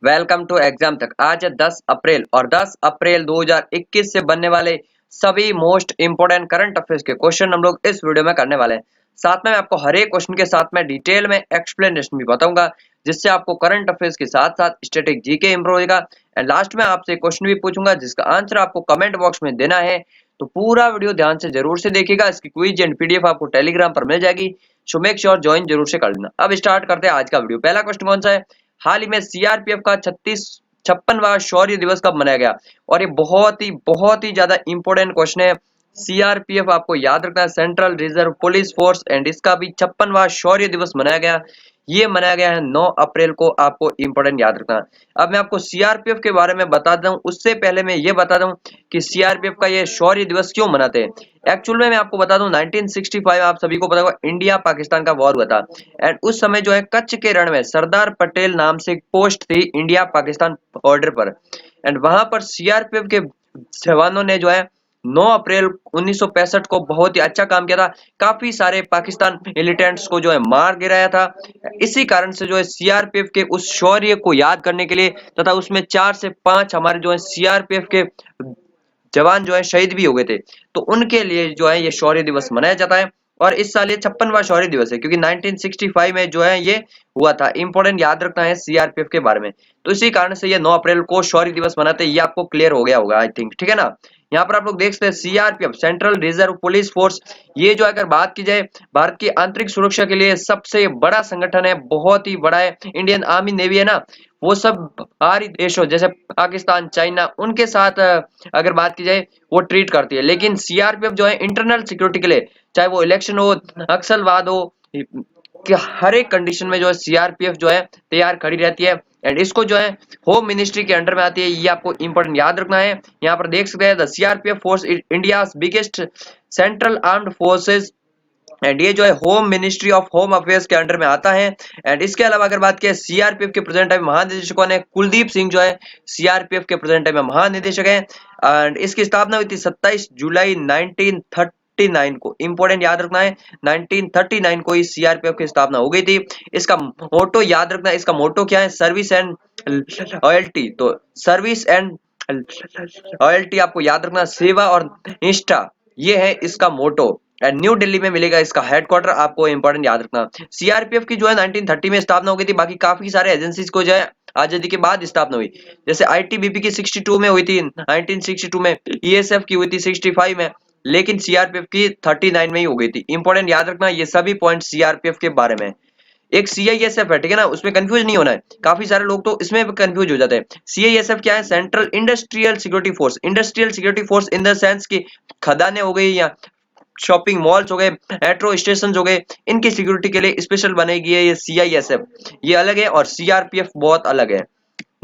Welcome to exam तक। आज है 10 अप्रैल और 10 अप्रैल 2021 से बनने वाले सभी मोस्ट इंपोर्टेंट करंट अफेयर्स के क्वेश्चन हम लोग इस वीडियो में करने वाले हैं। साथ में मैं आपको हर एक क्वेश्चन के साथ में डिटेल में एक्सप्लेनेशन भी बताऊंगा, जिससे आपको करंट अफेयर्स के साथ साथ स्टैटिक जीके इंप्रूव होगा। एंड लास्ट में आपसे क्वेश्चन भी पूछूंगा जिसका आंसर आपको कमेंट बॉक्स में देना है। तो पूरा वीडियो ध्यान से जरूर से देखिएगा। इसकी क्विज एंड पीडीएफ आपको टेलीग्राम पर मिल जाएगी, सो मेक श्योर ज्वाइन जरूर से कर लेना। अब स्टार्ट करते हैं आज का वीडियो। पहला क्वेश्चन कौन सा है? हाल ही में सीआरपीएफ का 56वां शौर्य दिवस कब मनाया गया? और ये बहुत ही ज्यादा इंपॉर्टेंट क्वेश्चन है। सीआरपीएफ आपको याद रखना है, central reserve police force, and इसका भी 56वां शौर्य दिवस मनाया गया। ये मनाया गया है 9 अप्रैल को, आपको इंपॉर्टेंट याद रखना। अब मैं आपको सीआरपीएफ के बारे में बता दूं, उससे पहले मैं ये बता दूं कि सीआरपीएफ का ये शौर्य दिवस क्यों मनाते हैं। एक्चुअल में मैं आपको बता दूं 1965 आप सभी को पता होगा इंडिया पाकिस्तान का वॉर हुआ था। एंड उस समय जो है कच्छ के रण में सरदार पटेल नाम से एक पोस्ट थी इंडिया पाकिस्तान बॉर्डर पर। एंड वहां पर सीआरपीएफ के जवानों ने जो है 9 अप्रैल 1965 को बहुत ही अच्छा काम किया था। काफी सारे पाकिस्तान मिलिटेंट्स को जो है मार गिराया था। इसी कारण से जो है सीआरपीएफ के उस शौर्य को याद करने के लिए तथा उसमें 4 से 5 हमारे जो है सीआरपीएफ के जवान जो है शहीद भी हो गए थे, तो उनके लिए जो है ये शौर्य दिवस मनाया जाता है। और इस साल ये 56वां शौर्य दिवस है, क्योंकि 1965 में जो है ये हुआ था। इंपॉर्टेंट याद रखना है सीआरपीएफ के बारे में। तो इसी कारण से ये 9 अप्रैल को शौर्य दिवस मनाते हैं। ये आपको क्लियर हो गया होगा आई थिंक, ठीक है ना। यहाँ पर आप लोग देख सकते हैं CRPF central reserve police force, ये जो अगर बात की जाए भारत की आंतरिक सुरक्षा के लिए सबसे बड़ा संगठन है, बहुत ही बड़ा है। इंडियन आर्मी नेवी है ना, वो सब बाहरी देशों जैसे पाकिस्तान चाइना उनके साथ अगर बात की जाए वो ट्रीट करती है। लेकिन सीआरपीएफ जो है इंटरनल सिक्योरिटी के लिए, चाहे वो इलेक्शन हो, नक्सलवाद हो, कि हर एक कंडीशन में जो है सीआरपीएफ जो है तैयार खड़ी रहती है। एंड इसको जो है होम मिनिस्ट्री के अंडर में आती है। ये आपको इंपॉर्टेंट याद रखना है। यहाँ पर देख सकते हैं the CRPF force India biggest central armed forces, and ये जो है home ministry of home affairs के अंडर में आता है। एंड इसके अलावा अगर बात करें सीआरपीएफ के प्रेजेंट टाइम महानिदेशक कौन है? कुलदीप सिंह जो है सीआरपीएफ के प्रेजेंट टाइम में महानिदेशक है। एंड इसकी स्थापना हुई थी 27 जुलाई 1939 को। इंपॉर्टेंट याद रखना है, 1939 को ही सीआरपीएफ की स्थापना हो गई थी। इसका मोटो याद रखना है। इसका मोटो क्या है? Service and loyalty. तो सर्विस एंड लॉयल्टी आपको याद रखना, सेवा और निष्ठा, ये है इसका मोटो। एंड न्यू दिल्ली में मिलेगा इसका हेडक्वार्टर, आपको इंपॉर्टेंट याद रखना। सीआरपीएफ की जो है 1930 में स्थापना हो गई थी। बाकी काफी सारे एजेंसीज को जो है आजादी के बाद स्थापना हुई। जैसे आईटीबीपी की 62 में हुई थी, 1962 में। ईएसएफ की हुई थी 65 में, लेकिन सीआरपीएफ की 39 में ही हो गई थी। इंपॉर्टेंट याद रखना ये सभी पॉइंट सीआरपीएफ के बारे में। एक सीआईएसएफ है, ठीक है ना, उसमें कंफ्यूज नहीं होना है। काफी सारे लोग तो इसमें कंफ्यूज हो जाते हैं। सीआईएसएफ क्या है? Central industrial security force. Industrial security force in the sense की खदानें हो गई या शॉपिंग मॉल्स हो गए, मेट्रो स्टेशन हो गए, इनकी सिक्योरिटी के लिए स्पेशल बनेगी है ये सीआईएसएफ। ये अलग है और सीआरपीएफ बहुत अलग है।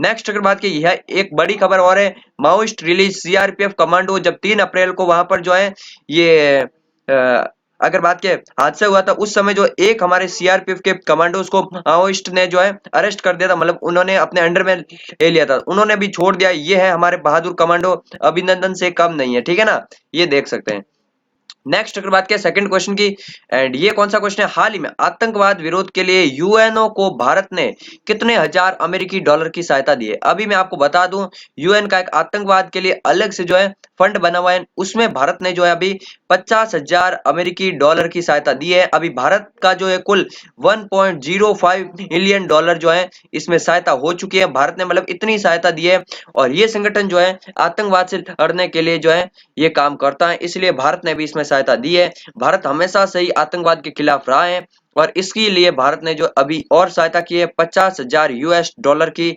नेक्स्ट अगर बात की, यह एक बड़ी खबर और है, माओइस्ट रिलीज सीआरपीएफ कमांडो। जब 3 अप्रैल को वहां पर जो है ये अगर बात के हादसा हुआ था, उस समय जो एक हमारे सीआरपीएफ के कमांडोज को माओइस्ट ने जो है अरेस्ट कर दिया था, मतलब उन्होंने अपने अंडर में ले लिया था, उन्होंने भी छोड़ दिया। ये है हमारे बहादुर कमांडो, अभिनंदन से कम नहीं है, ठीक है ना, ये देख सकते हैं। नेक्स्ट अगर बात करें सेकंड क्वेश्चन की, एंड ये कौन सा क्वेश्चन है? हाल ही में आतंकवाद विरोध के लिए यूएनओ को भारत ने कितने हजार अमेरिकी डॉलर की सहायता दी है? अभी मैं आपको बता दूं, यूएन का एक आतंकवाद के लिए अलग से जो है फंड बना हुआ है, उसमें भारत ने जो है अभी 50,000 अमेरिकी डॉलर की सहायता दी है। अभी भारत का जो है कुल 1.05 मिलियन डॉलर जो है इसमें सहायता हो चुकी है। भारत ने मतलब इतनी सहायता दी है, और ये संगठन जो है आतंकवाद से लड़ने के लिए जो है ये काम करता है, इसलिए भारत ने भी इसमें सहायता दी है। भारत हमेशा से ही आतंकवाद के खिलाफ रहा है, और इसके लिए भारत ने जो अभी और सहायता की है 50,000 यूएस डॉलर की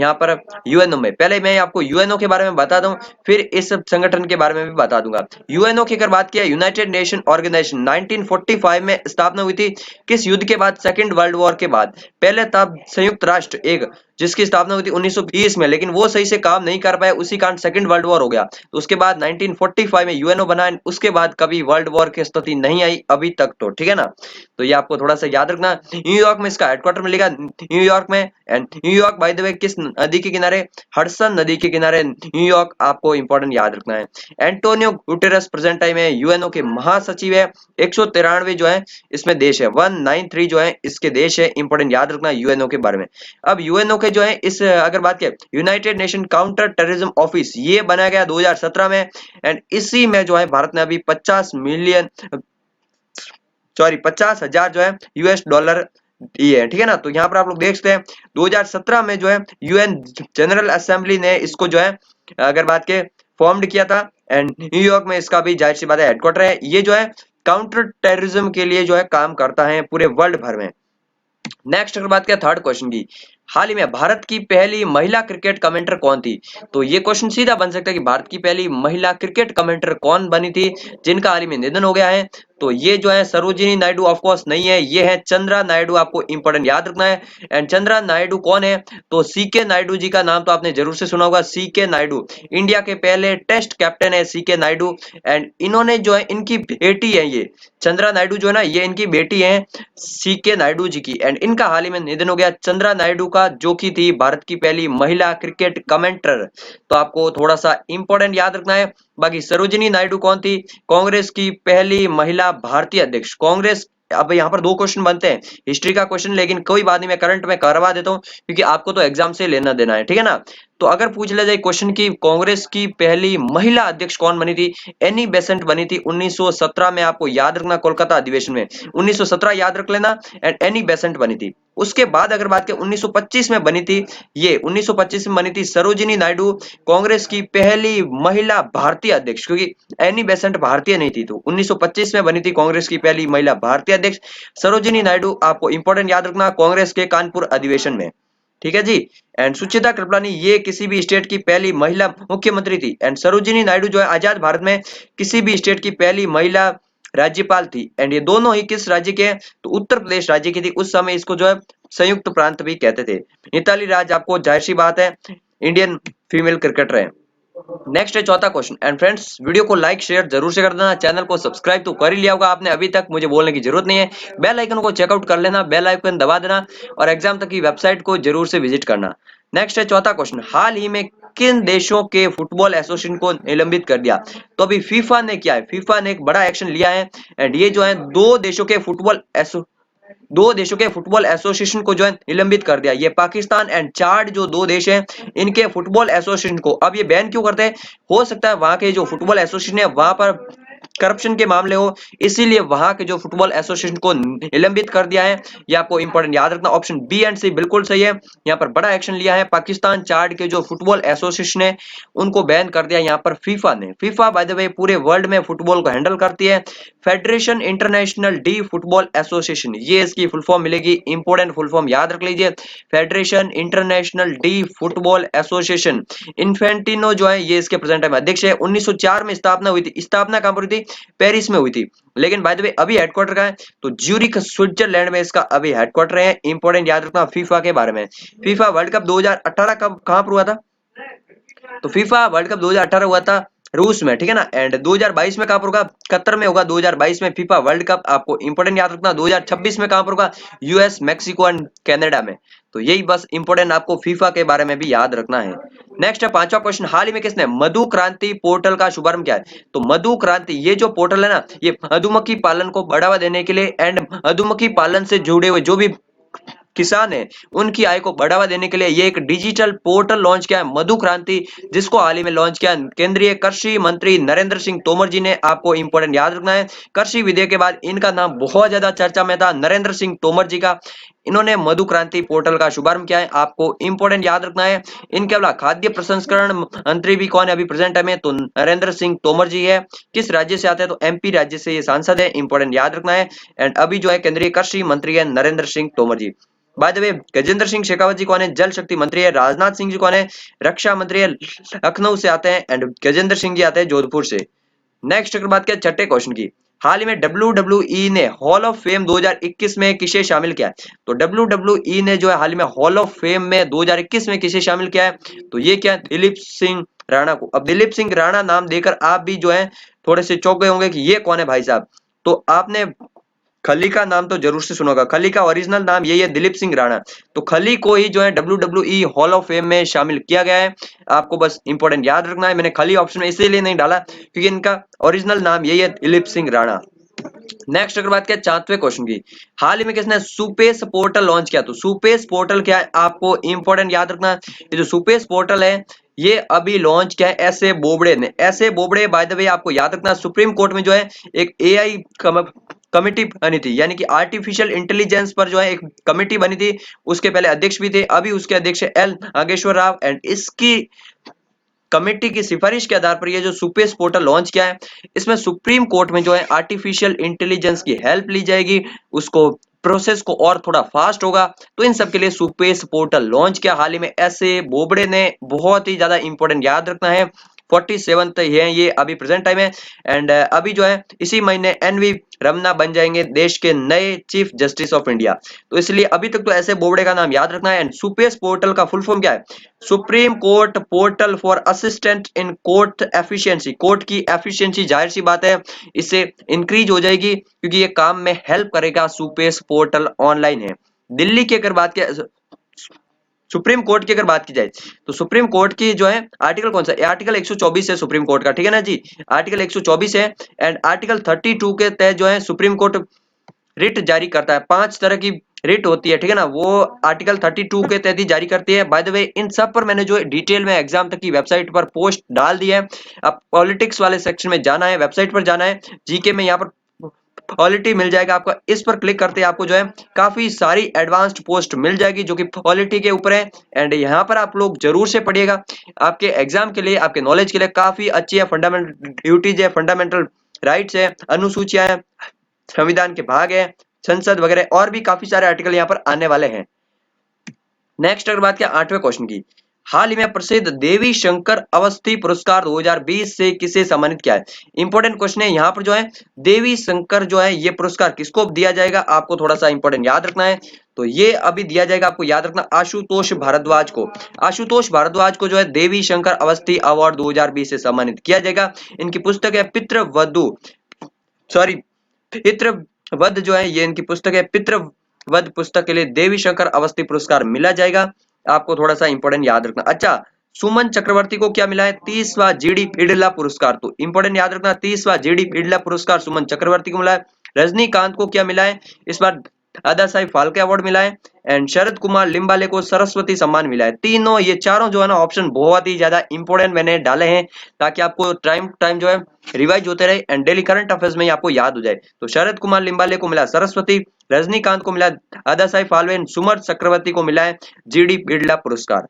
यहाँ पर यूएनओ में। पहले मैं आपको यूएनओ के बारे में बता दूं, फिर इस संगठन के बारे में भी बता दूंगा। यूएनओ की अगर बात किया, यूनाइटेड नेशन ऑर्गेनाइजेशन 1945 में स्थापना हुई थी। किस युद्ध के बाद? सेकेंड वर्ल्ड वॉर के बाद। पहले तब संयुक्त राष्ट्र एक, जिसकी स्थापना हुई थी 1920 में, लेकिन वो सही से काम नहीं कर पाए, उसी कारण सेकंड वर्ल्ड वॉर हो गया। तो उसके बाद 1945 में यूएनओ बना, उसके बाद कभी वर्ल्ड वॉर की स्थिति नहीं आई अभी तक, तो ठीक है ना। तो ये आपको थोड़ा सा याद रखना। न्यूयॉर्क में इसका हेडक्वार्टर मिलेगा, न्यूयॉर्क में। एंड न्यूयॉर्क बाय द वे किस नदी के किनारे? हडसन नदी के किनारे न्यूयॉर्क, आपको इंपॉर्टेंट याद रखना है। एंटोनियो गुटेरेस प्रेजेंट टाइम में यूएनओ के महासचिव है। 193 जो है इसमें देश है, 193 जो है इसके देश है। इंपॉर्टेंट याद रखना यूएनओ के बारे में। अब यूएनओ के जो है इस अगर बात करें United nation counter terrorism office, ये बनाया गया 2017 में, एंड इसी में जो है भारत ने अभी 50,000 जो है US$ दिए हैं, ठीक है ना। तो यहाँ पर आप लोग देख सकते हैं 2017 में जो है UN जनरल असेंबली ने इसको जो है अगर बात के फॉर्म्ड किया था, एंड न्यूयॉर्क में इसका भी जाहिर सी बात है हेडक्वार्टर है। ये जो है काउंटर टेररिज्म के लिए जो है काम करता है पूरे वर्ल्ड भर में। नेक्स्ट अगर बात करें थर्ड क्वेश्चन की, हाल ही में भारत की पहली महिला क्रिकेट कमेंटर कौन थी? तो ये क्वेश्चन सीधा बन सकता है कि भारत की पहली महिला क्रिकेट कमेंटर कौन बनी थी जिनका हाल ही में निधन हो गया है? तो ये जो है सरोजिनी नायडू ऑफ कोर्स नहीं है, ये है चंद्रा नायडू, आपको इंपॉर्टेंट याद रखना है। एंड चंद्रा नायडू कौन है? तो सीके नायडू जी का नाम तो आपने जरूर से सुना होगा, सीके नायडू इंडिया के पहले टेस्ट कैप्टन है सीके नायडू। एंड इन्होंने जो है इनकी बेटी है, ये चंद्रा नायडू जो है ना, ये इनकी बेटी है सीके नायडू जी की, एंड इनका हाल ही में निधन हो गया चंद्रा नायडू का, जो की थी भारत की पहली महिला क्रिकेट कमेंटर। तो आपको थोड़ा सा इंपॉर्टेंट याद रखना है। बाकी सरोजिनी नायडू कौन थी? कांग्रेस की पहली महिला भारतीय अध्यक्ष। कांग्रेस, अब यहाँ पर 2 क्वेश्चन बनते हैं, हिस्ट्री का क्वेश्चन, लेकिन कोई बात नहीं, मैं करंट में करवा देता हूँ क्योंकि आपको तो एग्जाम से लेना देना है, ठीक है ना। तो अगर पूछ लिया जाए क्वेश्चन की कांग्रेस की पहली महिला अध्यक्ष कौन बनी थी? एनी बेसेंट बनी थी 1917 में, आपको याद रखना, कोलकाता अधिवेशन में 1917 याद रख लेना, एंड एनी बेसेंट बनी थी। उसके बाद अगर बात करें 1925 में बनी थी, ये 1925 में बनी थी सरोजिनी नायडू, कांग्रेस की पहली महिला भारतीय अध्यक्ष, क्योंकि एनी बेसेंट भारतीय नहीं थी, तो 1925 में बनी थी कांग्रेस की पहली महिला भारतीय अध्यक्ष सरोजिनी नायडू। आपको इंपॉर्टेंट याद रखना, कांग्रेस के कानपुर अधिवेशन में, ठीक है जी। एंड सुचिता कृपलानी, ये किसी भी स्टेट की पहली महिला मुख्यमंत्री थी, एंड सरोजिनी नायडू जो है आजाद भारत में किसी भी स्टेट की पहली महिला राज्यपाल थी। एंड ये दोनों ही किस राज्य के हैं? तो उत्तर प्रदेश राज्य की थी। उस समय इसको जो है संयुक्त प्रांत भी कहते थे। मिताली राज, आपको जाहिर सी बात है इंडियन फीमेल क्रिकेटर है। नेक्स्ट है चौथा क्वेश्चन, एंड फ्रेंड्स वीडियो को लाइक शेयर जरूर से कर देना, चैनल को सब्सक्राइब तो कर ही लिया होगा आपने अभी तक, मुझे बोलने की जरूरत नहीं है। बेल आइकन को चेकआउट कर लेना, बेल आइकन दबा देना, और एग्जाम तक की वेबसाइट को जरूर से विजिट करना। नेक्स्ट है चौथा क्वेश्चन, हाल ही में किन देशों के फुटबॉल एसोसिएशन को निलंबित कर दिया? तो अभी फीफा ने किया है, फीफा ने एक बड़ा एक्शन लिया है, एंड ये जो है दो देशों के फुटबॉल एसोसिएशन को जो है निलंबित कर दिया। ये पाकिस्तान एंड चाड जो 2 देश हैं, इनके फुटबॉल एसोसिएशन को अब ये बैन क्यों करते हैं? हो सकता है वहां के जो फुटबॉल एसोसिएशन है वहां पर करप्शन के मामले हो, इसीलिए वहां के जो फुटबॉल एसोसिएशन को निलंबित कर दिया है। ये आपको इंपॉर्टेंट याद रखना, ऑप्शन बी एंड सी बिल्कुल सही है। यहाँ पर बड़ा एक्शन लिया है, पाकिस्तान चाड के जो फुटबॉल एसोसिएशन है उनको बैन कर दिया यहाँ पर फीफा ने। फीफा बाय द वे पूरे वर्ल्ड में फुटबॉल को हैंडल करती है, federation international D football association, ये इसकी फुल फॉर्म मिलेगी, इंपोर्टेंट फुल फॉर्म याद रख लीजिए, federation international D football association. Infantino जो है ये इसके प्रेजेंट टाइम अध्यक्ष है। 1904 में स्थापना हुई थी, स्थापना कहां पर हुई थी? पेरिस में हुई थी, लेकिन बाय द वे अभी हेडक्वार्टर कहां है? तो ज्यूरिख स्विट्जरलैंड में इसका अभी हेडक्वार्टर है। इंपॉर्टेंट याद रखना फीफा के बारे में। फीफा वर्ल्ड कप 2018 कब कहां पर हुआ था? तो फीफा वर्ल्ड कप 2018 हुआ था रूस में, ठीक है ना। एंड 2022 में कहां पर होगा? कतर में होगा 2022 में फीफा वर्ल्ड कप। आपको इंपॉर्टेंट याद रखना 2026 में कहां पर होगा? यूएस, मैक्सिको एंड कनाडा में। तो यही बस इंपॉर्टेंट आपको फीफा के बारे में भी याद रखना है। नेक्स्ट है पांचवा क्वेश्चन, हाल ही में किसने मधु क्रांति पोर्टल का शुभारंभ किया है? तो मधु क्रांति ये जो पोर्टल है ना, ये मधुमक्खी पालन को बढ़ावा देने के लिए एंड मधुमक्खी पालन से जुड़े हुए जो भी किसान है उनकी आय को बढ़ावा देने के लिए ये एक डिजिटल पोर्टल लॉन्च किया है मधु क्रांति, जिसको हाल ही में लॉन्च किया केंद्रीय कृषि मंत्री नरेंद्र सिंह तोमर जी ने। आपको इंपॉर्टेंट याद रखना है, कृषि विधेयक के बाद इनका नाम बहुत ज्यादा चर्चा में था, नरेंद्र सिंह तोमर जी का। इन्होंने मधु क्रांति पोर्टल का शुभारंभ किया है, आपको इंपॉर्टेंट याद रखना है। इनके अलावा खाद्य प्रसंस्करण मंत्री भी कौन है अभी प्रेजेंट टाइम में? तो नरेंद्र सिंह तोमर जी है। किस राज्य से आते हैं? तो एमपी राज्य से ये सांसद है, इंपॉर्टेंट याद रखना है। एंड अभी जो है केंद्रीय कृषि मंत्री है Narendra Singh Tomar ji. By the way Gajendra Singh Shekhawat ji कौन है? जल शक्ति मंत्री है। राजनाथ सिंह जी कौन है? रक्षा मंत्री है, लखनऊ से आते हैं। एंड गजेंद्र सिंह जी आते हैं जोधपुर से। नेक्स्ट अगर बात करें छठे क्वेश्चन की, हाल ही में WWE ने हॉल ऑफ फेम 2021 में किसे शामिल किया है? तो WWE ने जो है हाल ही में हॉल ऑफ फेम में 2021 में किसे शामिल किया है? तो ये क्या? दिलीप सिंह राणा को। अब दिलीप सिंह राणा नाम देकर आप भी जो है थोड़े से चौंक गए होंगे कि ये कौन है भाई साहब। तो आपने खली का नाम तो जरूर से सुना होगा, खली का ओरिजिनल नाम यही है दिलीप सिंह राणा। तो खली को ही जो है WWE हॉल ऑफ फेम में शामिल किया गया है। आपको बस इंपॉर्टेंट याद रखना है, मैंने खली ऑप्शन में इसीलिए नहीं डाला क्योंकि इनका ओरिजिनल नाम यही है दिलीप सिंह राणा। नेक्स्ट अगर बात किया 4वें क्वेश्चन की, हाल ही में किसने सुपेस पोर्टल लॉन्च किया? तो सुपेस पोर्टल क्या है आपको इंपॉर्टेंट याद रखना, ये जो सुपेस पोर्टल है ये अभी लॉन्च किया है एस ए बोबड़े ने। S A Bobde bye the वे आपको याद रखना सुप्रीम कोर्ट में जो है एक एआई कमिटी बनी थी, यानी कि आर्टिफिशियल इंटेलिजेंस पर जो है एक कमिटी बनी थी, उसके पहले अध्यक्ष भी थे, अभी उसके अध्यक्ष एल नागेश्वर राव, एंड इसकी कमेटी की सिफारिश के आधार पर ये जो सुपेस पोर्टल लॉन्च किया है, इसमें सुप्रीम कोर्ट में जो है आर्टिफिशियल इंटेलिजेंस की हेल्प ली जाएगी, उसको प्रोसेस को और थोड़ा फास्ट होगा। तो इन सब के लिए सुपेस पोर्टल लॉन्च किया हाल ही में ऐसे बोबड़े ने, बहुत ही ज्यादा इंपॉर्टेंट याद रखना है। 47th है ये अभी प्रेजेंट टाइम है, एंड अभी जो है इसी महीने एनवी रमना बन जाएंगे देश के नए चीफ जस्टिस ऑफ इंडिया। तो इसलिए अभी तक तो ऐसे बोबड़े का नाम याद रखना है। एंड सुपेस पोर्टल का फुल फॉर्म क्या है? Supreme court portal for assistant in court efficiency. Court की एफिशिएंसी जाहिर सी बात है इससे इंक्रीज हो जाएगी, क्योंकि ये काम में हेल्प करेगा। सुपेस पोर्टल ऑनलाइन है। दिल्ली की अगर बात किया, सुप्रीम कोर्ट की अगर बात की जाए तो सुप्रीम कोर्ट की जो है आर्टिकल कौन सा है? आर्टिकल 124 है सुप्रीम कोर्ट का, ठीक है ना जी, आर्टिकल 124 है। एंड आर्टिकल 32 के तहत जो है सुप्रीम कोर्ट रिट जारी करता है। 5 तरह की रिट होती है, ठीक है ना, वो आर्टिकल 32 के तहत ही जारी करती है। बाय द वे इन सब पर मैंने जो डिटेल में एग्जाम तक की वेबसाइट पर पोस्ट डाल दी है। अब पॉलिटिक्स वाले सेक्शन में जाना है, वेबसाइट पर जाना है, जीके में यहाँ पर पॉलिटी मिल जाएगा आपका, इस पर क्लिक करते हैं आपको जो है काफी सारी एडवांस्ड पोस्ट मिल जाएगी जो कि पॉलिटी के ऊपर है। एंड यहाँ पर आप लोग जरूर से पढ़िएगा, आपके एग्जाम के लिए, आपके नॉलेज के लिए काफी अच्छी है। फंडामेंटल ड्यूटीज है, फंडामेंटल राइट्स है, अनुसूचियां है, संविधान के भाग है, संसद वगैरह और भी काफी सारे आर्टिकल यहाँ पर आने वाले हैं। नेक्स्ट अगर बात किया 8वें क्वेश्चन की, हाल ही में प्रसिद्ध देवी शंकर अवस्थी पुरस्कार 2020 से किसे सम्मानित किया है? इंपॉर्टेंट क्वेश्चन है यहाँ पर जो है देवी शंकर जो है ये पुरस्कार किसको दिया जाएगा, आपको थोड़ा सा इंपॉर्टेंट याद रखना है। तो ये अभी दिया जाएगा, आपको याद रखना, आशुतोष भारद्वाज को। आशुतोष भारद्वाज को जो है देवी शंकर अवस्थी अवार्ड 2020 से सम्मानित किया जाएगा। इनकी पुस्तक है पितृवधु, सॉरी पितृवध जो है ये इनकी पुस्तक है, पितृवध पुस्तक के लिए देवी शंकर अवस्थी पुरस्कार मिला जाएगा। आपको थोड़ा सा इंपॉर्टेंट याद रखना। अच्छा, सुमन चक्रवर्ती को क्या मिला है? 30वां जीडी पिडला पुरस्कार। तो इंपॉर्टेंट याद रखना, 30वां जीडी पिडला पुरस्कार सुमन चक्रवर्ती को मिला है। रजनीकांत को क्या मिला है? इस बार दादा साहिब फाल्के अवार्ड मिला है। एंड शरद कुमार लिम्बाले को सरस्वती सम्मान मिला है। तीनों, ये चारों जो है ना ऑप्शन बहुत ही ज्यादा इंपॉर्टेंट मैंने डाले हैं, ताकि आपको टाइम टाइम जो है रिवाइज होते रहे एंड डेली करंट अफेयर्स में आपको याद हो जाए। तो शरद कुमार लिम्बाले को मिला सरस्वती, रजनीकांत को मिला दादा साहिब फाल्के, सुमन चक्रवर्ती को मिला है जीडी बिड़ला पुरस्कार।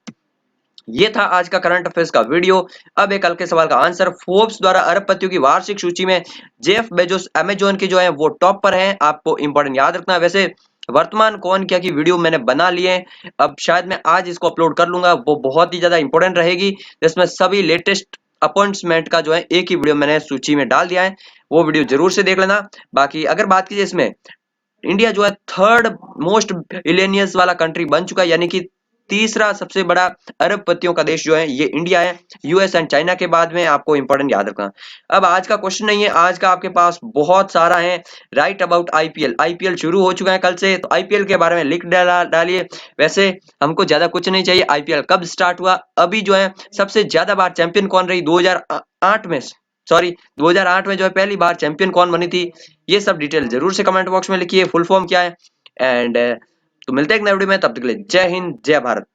ये था आज का करंट अफेयर्स का वीडियो। अब एक कल के सवाल का आंसर, फोर्ब्स द्वारा अरबपतियों की वार्षिक सूची में जेफ बेजोस अमेजोन की जो है वो टॉप पर हैं, आपको इंपॉर्टेंट याद रखना। वैसे वर्तमान कौन क्या की वीडियो मैंने बना लिए, अब शायद मैं आज इसको अपलोड कर लूंगा, वो बहुत ही ज्यादा इंपॉर्टेंट रहेगी, जिसमें सभी लेटेस्ट अपॉइंटमेंट का जो है एक ही वीडियो मैंने सूची में डाल दिया है, वो वीडियो जरूर से देख लेना। बाकी अगर बात कीजिए इसमें, इंडिया जो है थर्ड मोस्ट बिलियनियर्स वाला कंट्री बन चुका है, यानी कि तीसरा सबसे बड़ा अरबपतियों का देश जो है ये इंडिया है, यूएस एंड चाइना के बाद में, आपको इंपॉर्टेंट याद रखना। अब आज का क्वेश्चन नहीं है, आज का आपके पास बहुत सारा है, राइट अबाउट आईपीएल। आईपीएल शुरू हो चुका है कल से, तो आईपीएल के बारे में लिख डालिए। वैसे हमको ज्यादा कुछ नहीं चाहिए, आईपीएल कब स्टार्ट हुआ, अभी जो है सबसे ज्यादा बार चैंपियन कौन रही, 2008 में, सॉरी 2008 में जो है पहली बार चैंपियन कौन बनी थी, ये सब डिटेल जरूर से कमेंट बॉक्स में लिखिए, फुल फॉर्म क्या है। एंड तो मिलते हैं एक नए वीडियो में, तब तक के लिए जय हिंद जय भारत।